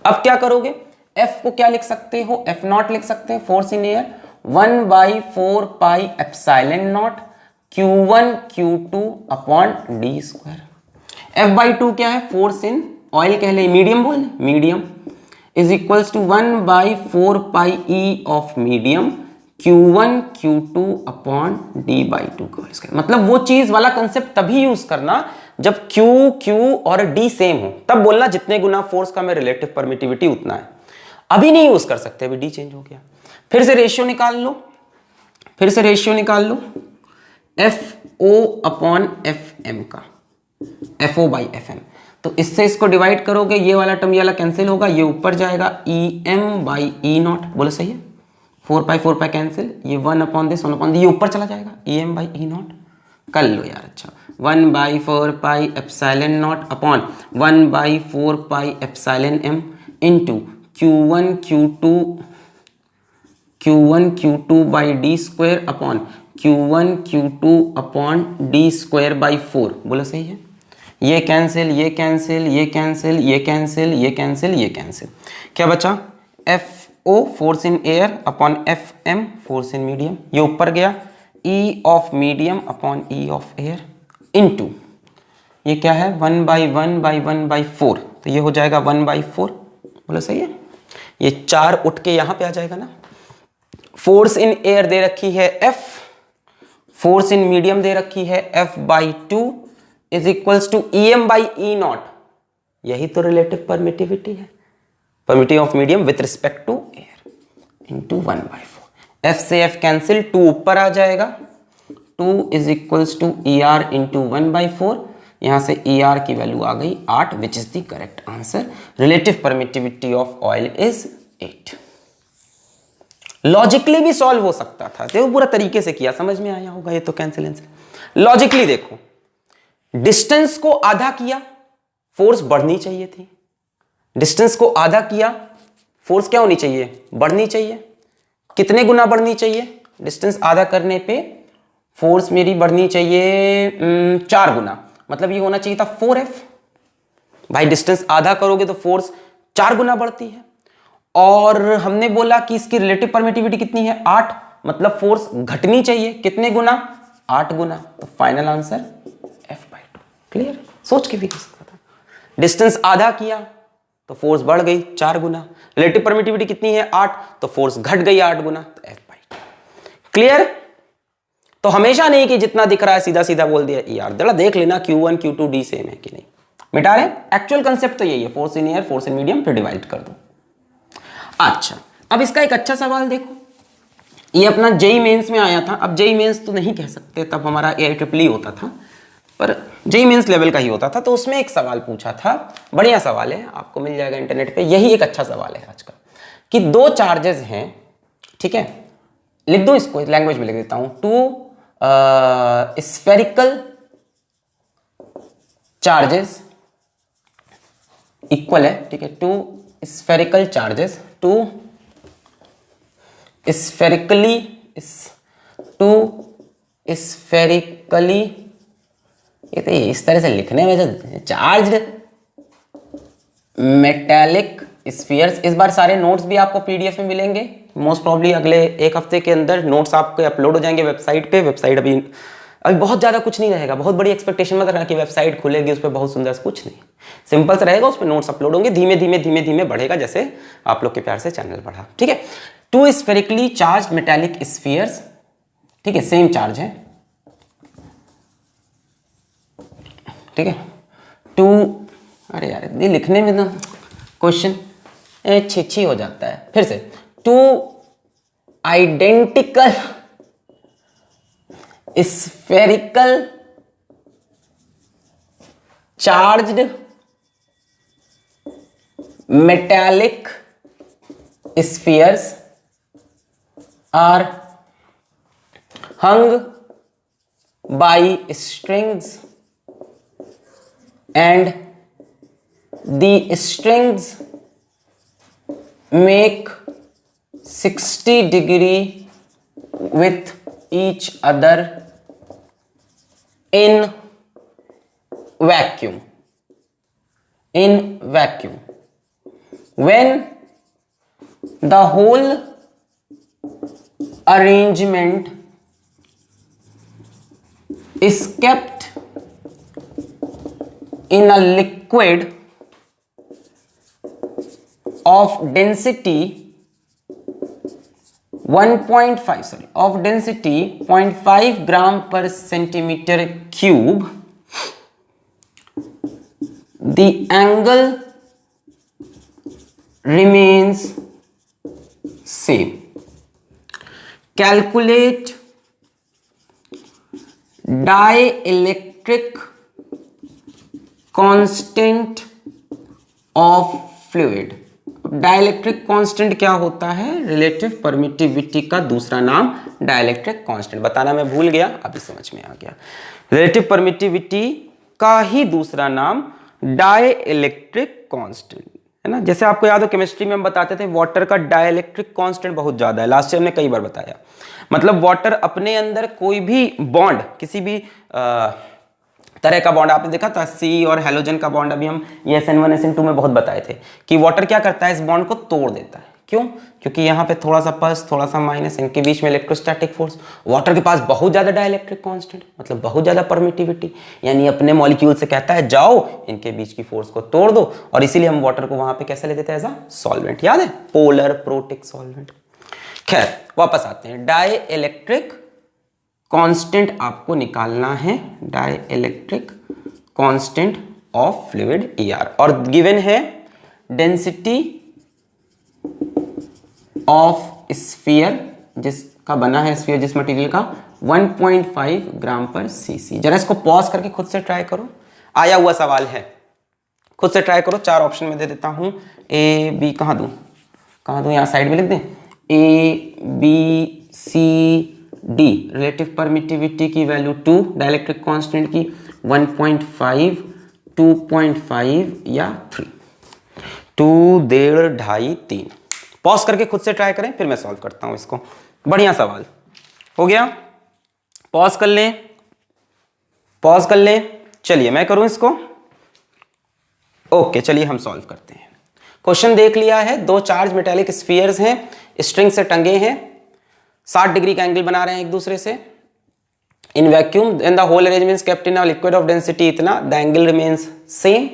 अब क्या करोगे? एफ को क्या लिख सकते हो? एफ नॉट लिख सकते हैं, force in air 1/4 pi epsilon naught Q1 Q2 upon D square. F/2 क्या है? फोर्स इन ऑयल कह ले, मीडियम बोल, medium is equals to 1/4 pi E of medium Q1 Q2 upon D/2 का स्क्वायर। मतलब वो चीज वाला कंसेप्ट तभी यूज करना जब Q Q और D सेम हो, तब बोलना जितने गुना फोर्स का में रिलेटिव परमिटिविटी उतना है। अभी नहीं यूज कर सकते, अभी D चेंज हो गया। फिर से रेशियो निकाल लो, फिर से रेशियो निकाल लो FO अपॉन FM का, FO बाई FM। तो इससे इसको डिवाइड करोगे, ये वाला टर्म ये वाला कैंसिल होगा, ये ऊपर जाएगा EM बाई E नॉट, बोलो सही है, 4 पाई कैंसिल, ये 1 अपॉन दिस 1 अपॉन, ये ऊपर चला जाएगा EM बाई E नॉट। कर लो यार, अच्छा 1/4 pi epsilon not upon 1/4 pi epsilon M into Q1 Q2 by D square upon Q1 Q2 upon D square by 4, बोलो सही है। ये कैंसिल, ये कैंसिल, ये कैंसिल, ये कैंसिल, ये कैंसिल, ये कैंसिल, क्या बचा? FO force in air upon FM force in medium, ये ऊपर गया E of medium upon E of air into ये क्या है 1/1/1/4, तो ये हो जाएगा 1/4, बोलो सही है। ये 4 उठ के यहां पे आ जाएगा ना। फोर्स इन एयर दे रखी है F, फोर्स इन मीडियम दे रखी है F/2 is equals to EM by E nought, यही तो रिलेटिव परमिटिविटी है, permittivity of medium with respect to air into 1/4। F से F कैंसिल, 2 ऊपर आ जाएगा, 2 is equals to ER into 1/4, यहां से ER की वैल्यू आ गई 8 which is the correct answer. Relative permittivity of oil is 8। Logically भी सॉल्व हो सकता था, देखो पूरा तरीके से किया, समझ में आया होगा। ये तो कैंसिल, लॉजिकली देखो, डिस्टेंस को आधा किया, फोर्स बढ़नी चाहिए थी, डिस्टेंस को आधा किया, फोर्स क्या होनी चाहिए? बढ़नी चाहिए। कितने गुना बढ़नी चाहिए? डिस्टेंस आधा करने पे फोर्स मेरी बढ़नी चाहिए 4 गुना, मतलब ये होना चाहिए था 4F। भाई डिस्टेंस आधा करोगे तो फोर्स 4 गुना बढ़ती है, और हमने बोला कि इसकी रिलेटिव परमिटिविटी कितनी है? 8, मतलब फोर्स घटनी चाहिए कितने गुना? 8 गुना। तो फाइनल आंसर F/2। क्लियर? सोच के भी कर सकता था। डिस्टेंस आधा किया तो फोर्स बढ़ गई 4 गुना, रिलेटिव परमिटिविटी कितनी है? 8, तो फोर्स घट गई 8 गुना, तो F/2। क्लियर? तो हमेशा नहीं कि जितना दिख रहा है सीधा सीधा बोल दिया यार, जरा देख लेना Q1 Q2 D सेम है कि नहीं। मिटा रहे, एक्चुअल कंसेप्ट तो यही है, force in air force in medium, फिर डिवाइड कर दो। अच्छा, अब इसका एक अच्छा सवाल देखो, ये अपना जेई मेंस में आया था। अब जेई मेंस तो नहीं कह सकते, तब हमारा AIEEE होता था, पर जेई मेंस लेवल का ही होता था। तो उसमें एक सवाल पूछा था, बढ़िया सवाल है, आपको मिल जाएगा इंटरनेट पे, यही एक अच्छा सवाल है आज का, कि 2 चार्जेस हैं, ठीक है, लिख दो इसको, लैंग्वेज में लिख देता हूं, 2 स्फेरिकल चार्जेस इक्वल है, ठीक है, 2 स्फेरिकल चार्जेस, 2 स्फेरिकली ये तो इस तरह से लिखने में जो चार्ज्ड मेटालिक स्फीयर्स। इस बार सारे नोट्स भी आपको PDF में मिलेंगे, मोस्ट प्रॉब्ली अगले 1 हफ्ते के अंदर नोट्स आपके अपलोड हो जाएंगे वेबसाइट पे। वेबसाइट अभी अभी बहुत ज़्यादा कुछ नहीं रहेगा, बहुत बड़ी एक्सपेक्टेशन मत रखना कि वेबसाइट खुलेगी उस पर बहुत सुंदर से, कुछ नहीं, सिंपल से रहेगा, उस पर नोट्स अपलोड होंगे, धीमे धीमे धीमे धीमे बढ़ेगा जैसे आप लोग के प्यार से चैनल बढ़ा। ठीक है, 2 स्फेरिकली चार्ज मेटालिक स्फीयर्स, ठीक है, सेम चार्ज है, ठीक है, 2, अरे यार ये लिखने में ना क्वेश्चन छी हो जाता है, फिर से 2 identical spherical charged metallic spheres are hung by strings and the strings make 60 degree with each other in vacuum, when the whole arrangement is kept in a liquid of density 0.5 gram per centimeter cube, the angle remains same. Calculate dielectric constant of fluid. Dielectric constant क्या होता है? Relative permittivity का दूसरा नाम dielectric constant, बताना मैं भूल गया, अभी समझ में आ गया। रिलेटिव परमिटिविटी का ही दूसरा नाम डाइलेक्ट्रिक कांस्टेंट है ना। जैसे आपको याद हो केमिस्ट्री में हम बताते थे वाटर का डाइलेक्ट्रिक कांस्टेंट बहुत ज्यादा है, लास्ट ईयर हमने कई बार बताया। मतलब वाटर अपने अंदर कोई भी बॉन्ड, किसी भी तरह का बॉन्ड आपने देखा था, सी और हेलोजन का बॉन्ड, अभी हम ये SN1 SN2 में बहुत बताए थे कि वाटर क्या करता है, इस बॉन्ड को तोड़ देता है। क्यों? क्योंकि यहाँ पे थोड़ा सा प्लस थोड़ा सा माइनस, इनके बीच में इलेक्ट्रोस्टैटिक फोर्स। वाटर के पास बहुत ज्यादा डाइलेक्ट्रिक कांस्टेंट, मतलब बहुत ज्यादा परमिटिविटी, यानी अपने मॉलिक्यूल से कहता है जाओ इनके बीच की फोर्स को तोड़ दो, और इसीलिए हम वाटर को वहां पे कैसे ले देते हैं, एज अ सॉल्वेंट। याद है, पोलर प्रोटिक सॉल्वेंट। खैर वापस आते हैं, डाइलेक्ट्रिक कांस्टेंट आपको निकालना है, dielectric constant of fluid ER, और गिवन है डेंसिटी ऑफ स्फीयर, जिसका बना है स्फीयर जिस मटेरियल का, 1.5 ग्राम पर cc। जरा इसको पॉज करके खुद से ट्राई करो, आया हुआ सवाल है, खुद से ट्राई करो। 4 ऑप्शन में दे देता हूं, A B, कहां दूं यहां साइड में लिख दें, A B C D। Relative permittivity की वैल्यू 2, डाइलेक्ट्रिक कांस्टेंट की 1.5, 2.5 या 3, 2, 1.5, 2.5, 3। पॉज करके खुद से ट्राई करें, फिर मैं सॉल्व करता हूं इसको। बढ़िया सवाल हो गया, पॉज कर लें, चलिए मैं करूं इसको। ओके, चलिए हम सॉल्व करते हैं। क्वेश्चन देख लिया है, 2 चार्ज मेटालिक स्फीयर्स हैं, स्ट्रिंग से टंगे हैं, 60 डिग्री का एंगल बना रहे हैं एक दूसरे से। In vacuum and the whole arrangement kept in a liquid of density इतना, the angle remains same.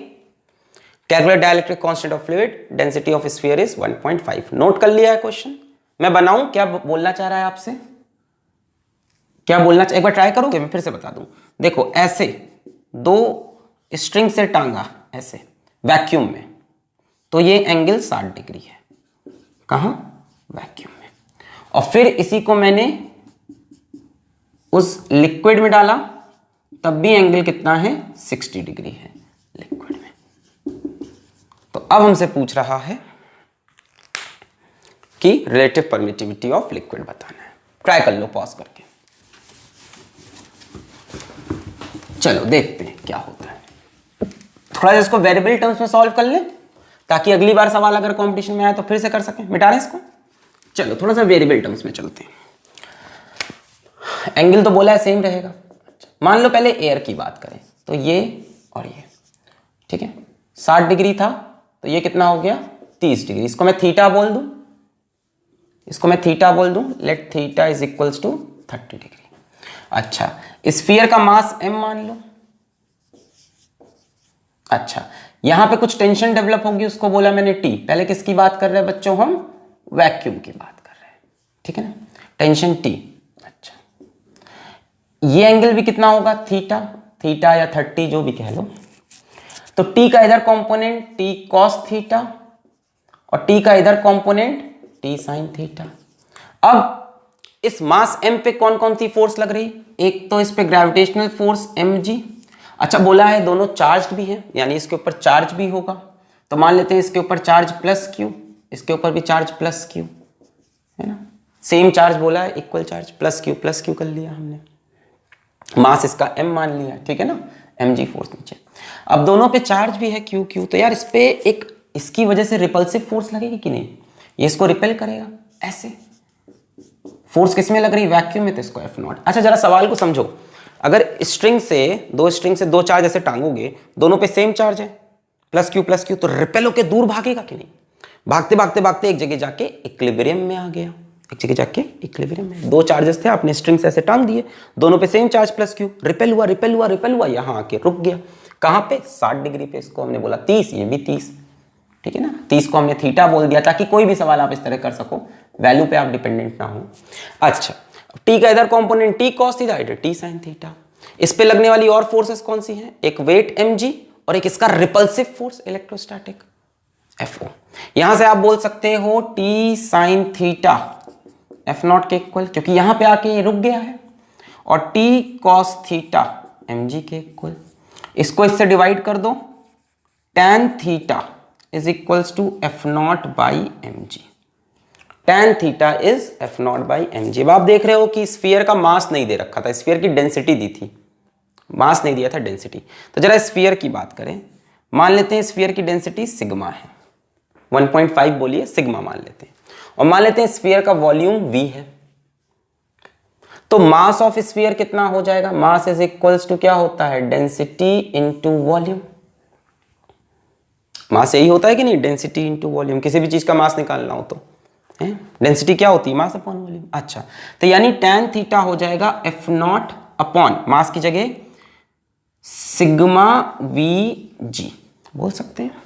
Calculate dielectric constant of fluid, density of sphere is 1.5। Note कर लिया है क्वेश्चन, मैं बनाऊं, क्या बोलना चाह रहा है आपसे, क्या बोलना, एक बार ट्राई करोगे, मैं फिर से बता दूं। देखो ऐसे 2 स्ट्रिंग से टांगा ऐसे वैक्यूम में, तो ये एंगल 60 डिग्री है, कहां, वैक्यूम में। और फिर इसी को मैंने उस लिक्विड में डाला, तब भी एंगल कितना है, 60 डिग्री है लिक्विड में। तो अब हमसे पूछ रहा है कि रिलेटिव परमिटिविटी ऑफ लिक्विड बताना है। ट्राई कर लो पॉज करके, चलो देखते हैं क्या होता है। थोड़ा सा इसको वेरिएबल टर्म्स में सॉल्व कर ले, ताकि अगली बार सवाल अगर कंपटीशन में आए तो फिर से कर सकें। मिटा रहे इसको, चलो थोड़ा सा वेरिएबल टर्म्स में चलते हैं। एंगल तो बोला है सेम रहेगा। मान लो पहले एयर की बात करें, तो ये और ये, ठीक है, 60 डिग्री था, तो ये कितना हो गया, 30 डिग्री। इसको मैं थीटा बोल दूं, let theta is equals to 30 degree. अच्छा, स्फीयर का मास m मान लो। अच्छा, यहां पे कुछ टेंशन डेवलप होगी, उसको बोला मैंने T। पहले किसकी बात कर रहे हैं बच्चों? हम वैक्यूम की बात कर रहे हैं, ठीक है ना, टेंशन T। अच्छा, ये एंगल भी कितना होगा? थीटा, थीटा या 30 जो भी कह लो। तो T का इधर कंपोनेंट T cos थीटा और T का इधर कंपोनेंट T sin थीटा। अब इस मास m पे कौन कौन सी फोर्स लग रही? एक तो इस पे ग्रेविटेशनल फोर्स mg। अच्छा, बोला है दोनों चार्ज्ड भी है, यानी इसके ऊपर चार्ज भी होगा। तो मान लेते हैं इसके ऊपर चार्ज प्लस q, इसके ऊपर भी चार्ज प्लस q, है ना, सेम चार्ज बोला है, इक्वल चार्ज, प्लस q कर लिया हमने। मास इसका m मान लिया, ठीक है ना, mg फोर्स नीचे। अब दोनों पे चार्ज भी है q, तो यार इस पे एक इसकी वजह से रिपल्सिव फोर्स लगेगी कि नहीं? ये इसको रिपेल करेगा। ऐसे फोर्स किसमें लग रही? वैक्यूम में, तो इसको F0। अच्छा, जरा सवाल को समझो। अगर स्ट्रिंग से दो चार्ज ऐसे टांगोगे, दोनों पे सेम चार्ज है, प्लस क्यू, तो रिपेल होके दूर भागेगा कि नहीं? भागते भागते भागते एक जगह जाके इक्विलिब्रियम में आ गया, एक जगह जाके इक्विलिब्रियम में। दो चार्जेस थे, आपने स्ट्रिंग से ऐसे टांग दिए, दोनों पे same charge plus Q, repel हुआ, यहां आके रुक गया। कहां पे? 60 डिग्री पे। इसको हमने बोला 30, ये भी 30, ठीक है ना। 30 को हमने थीटा बोल दिया, ताकि कोई भी सवाल आप इस तरह कर सको, वैल्यू पे आप डिपेंडेंट ना हो। अच्छा, टी का इधर कंपोनेंट टी कॉस थीटा, इधर टी साइन थीटा। इस पे लगने वाली और फोर्सेस कौन सी हैं? एक वेट mg और एक इसका रिपल्सिव फोर्स इलेक्ट्रोस्टैटिक Fo। यहां से आप बोल सकते हो टी साइन थीटा F0 के इक्वल, क्योंकि यहां पे आके ये रुक गया है, और टी कॉस थीटा mg के इक्वल। इसको इससे डिवाइड कर दो, tan theta is equals to F0 by mg। tan theta is F0 by mg। अब आप देख रहे हो कि स्फीयर का मास नहीं दे रखा था, स्फीयर की डेंसिटी दी थी, मास नहीं दिया था, डेंसिटी। तो जरा स्फीयर की बात करें, मान लेते हैं स्फीयर की डेंसिटी सिग्मा है, 1.5 बोलिए, सिग्मा मान लेते हैं, और मान लेते हैं स्फीयर का वॉल्यूम v है। तो मास ऑफ स्फीयर कितना हो जाएगा? मास इज इक्वल्स टू क्या होता है? Density into volume. मास यही होता है कि नहीं? Density into volume. किसी भी चीज का मास निकालना हो तो डेंसिटी क्या होती है? Mass upon volume. अच्छा, तो यानी tan थीटा हो जाएगा F0 अपॉन मास की जगह सिग्मा Vg बोल सकते हैं।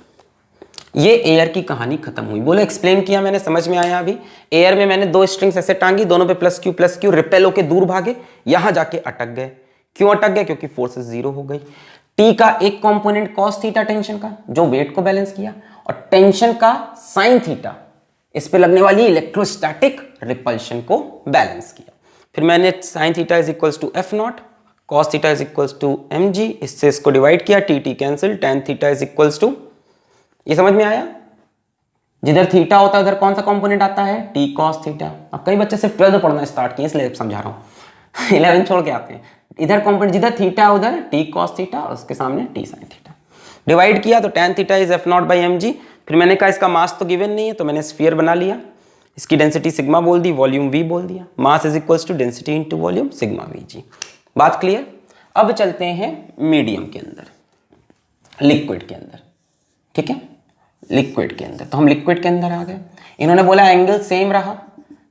ये एयर की कहानी खत्म हुई। बोलो एक्सप्लेन किया मैंने, समझ में आया? अभी एयर में मैंने दो स्ट्रिंग्स ऐसे टांगी, दोनों पे प्लस क्यू रिपेल होके दूर भागे, यहां जाके अटक गए। क्यों अटक गए? क्योंकि फोर्सेस जीरो हो गई। टी का एक कंपोनेंट कॉस थीटा टेंशन का, जो वेट को बैलेंस किया, और टेंशन का साइन थीटा, इस पे लगने वाली इलेक्ट्रोस्टैटिक रिपल्शन को बैलेंस किया। फिर मैंने sine theta is equals to F0, cos theta is equals to mg, इससे इसको डिवाइड किया, T cancel, tan theta is equals to, ये समझ में आया? जिधर थीटा होता है उधर कौन सा कंपोनेंट आता है? T cos theta. अब कई बच्चे सिर्फ 12 पढ़ना स्टार्ट किए, इसलिए समझा रहा हूँ 11 छोड़ के आते हैं। इधर कंपोनेंट जिधर थीटा है उधर टी कॉस थीटा, और उसके सामने टी साइन थीटा। डिवाइड किया तो tan theta is F0 by mg। फिर मैंने कहा इसका मास तो गिवन नहीं है, तो मैंने स्फीयर बना लिया, इसकी डेंसिटी सिग्मा बोल दी, वॉल्यूम v बोल दिया। Mass is equals to density into volume sigma Vg। बात क्लियर? अब चलते हैं मीडियम के अंदर, लिक्विड के अंदर, ठीक है, लिक्विड के अंदर। तो हम लिक्विड के अंदर आ गए। इन्होंने बोला एंगल सेम रहा,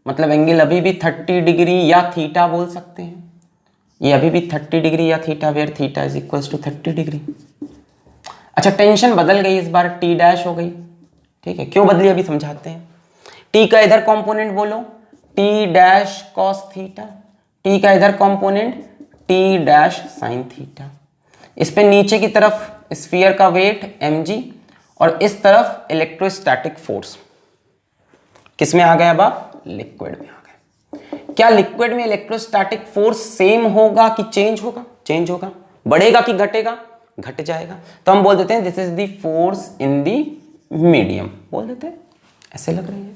मतलब एंगल अभी भी 30 डिग्री या थीटा बोल सकते हैं। ये अभी भी 30 डिग्री या theta, where theta is equals to 30 degree. अच्छा, टेंशन बदल गई, इस बार टी डैश हो गई, ठीक है। क्यों बदली अभी समझाते हैं। टी का इधर कंपोनेंट बोलो T dash cos theta, T का इधर component T dash sine theta. इस पे नीचे की तरफ स्फीयर का वेट mg, और इस तरफ इलेक्ट्रोस्टैटिक फोर्स। किस में आ गए अब आप? लिक्विड में आ गए। क्या लिक्विड में इलेक्ट्रोस्टैटिक फोर्स सेम होगा कि चेंज होगा? चेंज होगा। बढ़ेगा कि घटेगा? घट जाएगा। तो हम बोल देते हैं this is the force in the medium, बोल देते हैं। ऐसे लग रही है।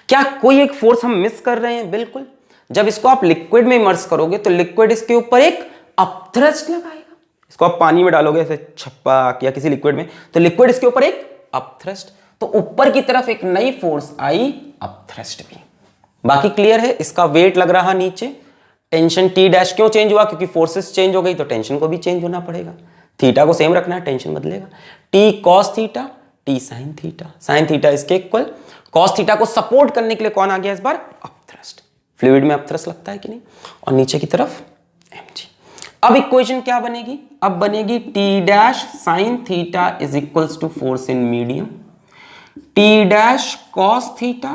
क्या कोई एक फोर्स हम मिस कर रहे हैं? बिल्कुल। जब इसको आप लिक्विड में इमर्स करोगे तो लिक्विड इसके ऊपर एक अपथ्रस्ट लगाएगा। इसको आप पानी में डालोगे ऐसे छप्पा या किसी लिक्विड में, तो लिक्विड इसके ऊपर एक अपथ्रस्ट, तो ऊपर की तरफ एक नई फोर्स आई, अपथ्रस्ट भी। बाकी क्लियर है? इसका वेट लग रहा नीचे, टेंशन टी डैश क्यों चेंज हुआ? क्योंकि फोर्सेस चेंज हो गई, तो टेंशन को भी चेंज होना पड़ेगा। थीटा को सेम रखना है, टेंशन बदलेगा। T cos theta, T sine theta, sine theta इसके इक्वल। कॉस थीटा को सपोर्ट करने के लिए कौन आ गया इस बार? अपथ्रस्ट। फ्लूइड में अपथ्रस्ट लगता है कि नहीं? और नीचे की तरफ अब इक्वेशन क्या बनेगी, अब बनेगी T dash sine theta is equals to force in medium, T dash cos theta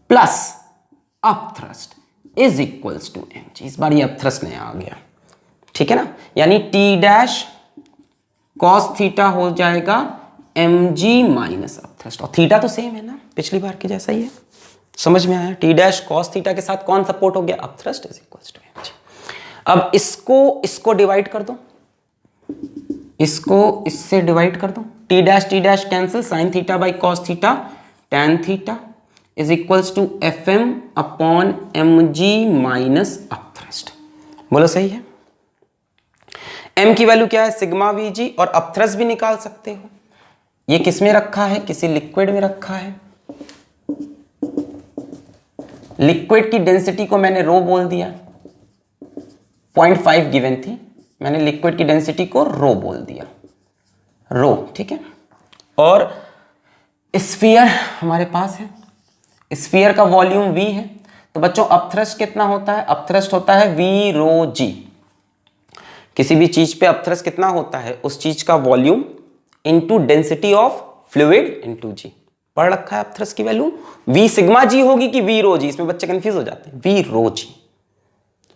plus upthrust is equals to M G. इस बार ये अपथ्रस्ट नया आ गया, ठीक है ना, यानी टी डैश कॉस थीटा हो जाएगा एम जी माइनस अपथ्रस्ट, और थीटा तो सेम है ना पिछली बार के जैसा ही है, समझ में आया। टी डैश कॉस थीटा के साथ कौन सपोर्ट हो गया, upthrust is equals to M G. अब इसको डिवाइड कर दो, इसको इससे डिवाइड कर दो, T dash cancel, sine theta by cos theta tan theta is equals to F M upon M G minus upthrust. बोलो सही है। एम की वैल्यू क्या है, सिग्मा वी जी, और अपथ्रस्ट भी निकाल सकते हो। ये किस में रखा है, किसी लिक्विड में रखा है। लिक्विड की डेंसिटी को मैंने रो बोल दिया, 0.5 गिवन थी, मैंने लिक्विड की डेंसिटी को रो बोल दिया, रो, ठीक है। और स्फीयर हमारे पास है, स्फीयर का वॉल्यूम v है, तो बच्चों अपथ्रस्ट कितना होता है, अपथ्रस्ट होता है v रो g। किसी भी चीज पे अपथ्रस्ट कितना होता है, उस चीज का volume into density of fluid into g। पढ़ रखा है अपथ्रस्ट की वैल्यू v सिग्मा g होगी कि v रो g, इसमें बच्चे कंफ्यूज हो जाते हैं। v rho g,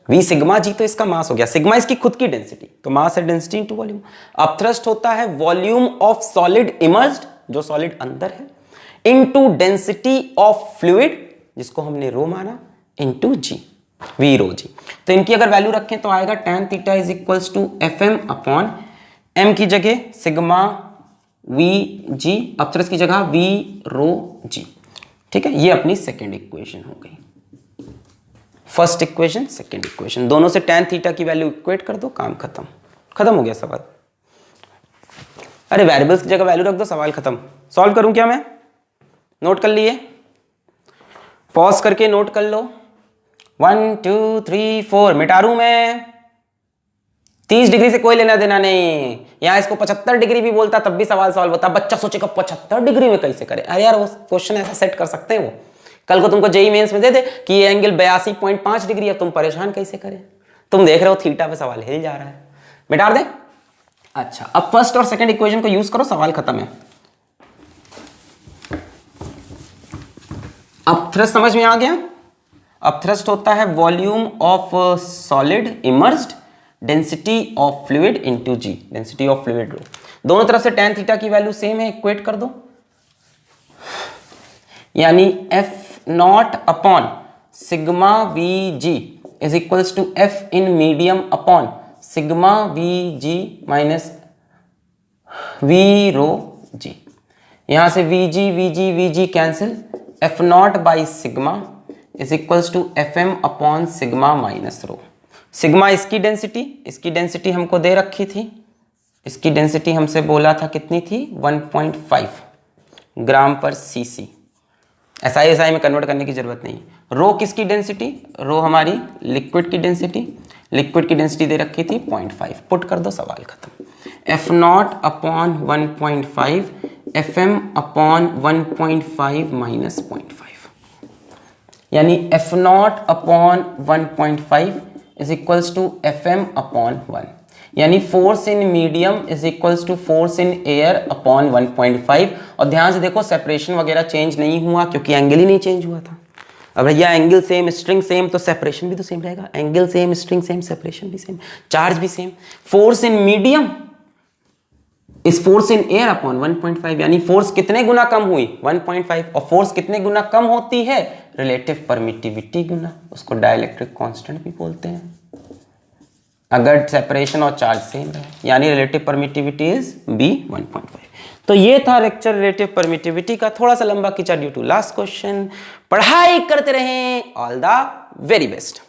v sigma g तो इसका मास हो गया, सिग्मा इसकी खुद की डेंसिटी, तो मास है डेंसिटी इनटू वॉल्यूम। अपथ्रस्ट होता है वॉल्यूम ऑफ सॉलिड इमर्ज्ड, जो सॉलिड अंदर है, इनटू डेंसिटी ऑफ फ्लूइड, जिसको हमने रो माना, into g, v rho g। तो इनकी अगर वैल्यू रखें तो आएगा tan theta is equals to F M upon m की जगह सिग्मा v g, अपथ्रस्ट की जगह v रो g, ठीक है। ये अपनी सेकेंड इक्वेशन हो गई, फर्स्ट इक्वेशन सेकेंड इक्वेशन, दोनों से tan थीटा की वैल्यू इक्वेट कर दो, काम खत्म हो गया सवाल। अरे वेरिएबल्स की जगह वैल्यू रख दो, सवाल खत्म। सॉल्व करूं क्या मैं, नोट कर लिए, पॉज करके नोट कर लो, 1 2 3 4 मिटा दूं मैं। 30 डिग्री से कोई लेना देना नहीं, यहां इसको 75 डिग्री भी बोलता तब भी सवाल सॉल्व होता। बच्चा सोचेगा 75 डिग्री में कैसे करे, अरे यार वो क्वेश्चन ऐसा सेट कर सकते हैं, वो कल को तुमको जेई मेंस में दे दे कि ये एंगल 82.5 डिग्री है, तुम परेशान कैसे करें। तुम देख रहे हो थीटा पे सवाल हिल जा रहा है, मिटा दे। अच्छा, अब फर्स्ट और सेकंड इक्वेशन को यूज करो, सवाल खत्म है। अपथ्रस्ट समझ में आ गया। अपथ्रस्ट होता है volume of solid immersed, density of fluid into g, density of fluid rho. दोनों तरफ से tan थीटा की वैल्यू सेम है, इक्वेट कर दो, यानी F not upon sigma V g is equals to F in medium upon sigma V g minus V rho g. यहां से V g cancel, F naught by sigma is equals to F M upon sigma minus rho. Sigma इसकी density हमको दे रखी थी, इसकी density हमसे बोला था कितनी थी, 1.5 ग्राम पर सीसी। एसआई में कन्वर्ट करने की जरूरत नहीं। रो किसकी डेंसिटी, रो हमारी लिक्विड की डेंसिटी दे रखी थी 0.5, पुट कर दो, सवाल खत्म। F not upon 1.5 F M upon 1.5 minus 0.5, यानी F not upon 1.5 is equals to F M upon 1, यानी force in medium is equals to force in air upon 1.5। और ध्यान से देखो सेपरेशन वगैरह चेंज नहीं हुआ क्योंकि एंगल ही नहीं चेंज हुआ था। अब भैया एंगल सेम स्ट्रिंग सेम तो सेपरेशन भी तो सेम रहेगा, angle same string same separation भी सेम, चार्ज भी सेम। फोर्स इन मीडियम इस फोर्स इन एयर अपॉन 1.5, यानी फोर्स कितने गुना कम हुई, 1.5। और फोर्स कितने गुना कम होती है, रिलेटिव परमिटिविटी गुना, उसको डाइलेक्ट्रिक कांस्टेंट भी बोलते हैं अगर सेपरेशन और चार्ज सेम है, यानी रिलेटिव परमिटिविटी इज बी 1.5। तो ये था लेक्चर रिलेटिव परमिटिविटी का, थोड़ा सा लंबा खींचा ड्यू टू लास्ट क्वेश्चन। पढ़ाई करते रहें, ऑल द वेरी बेस्ट।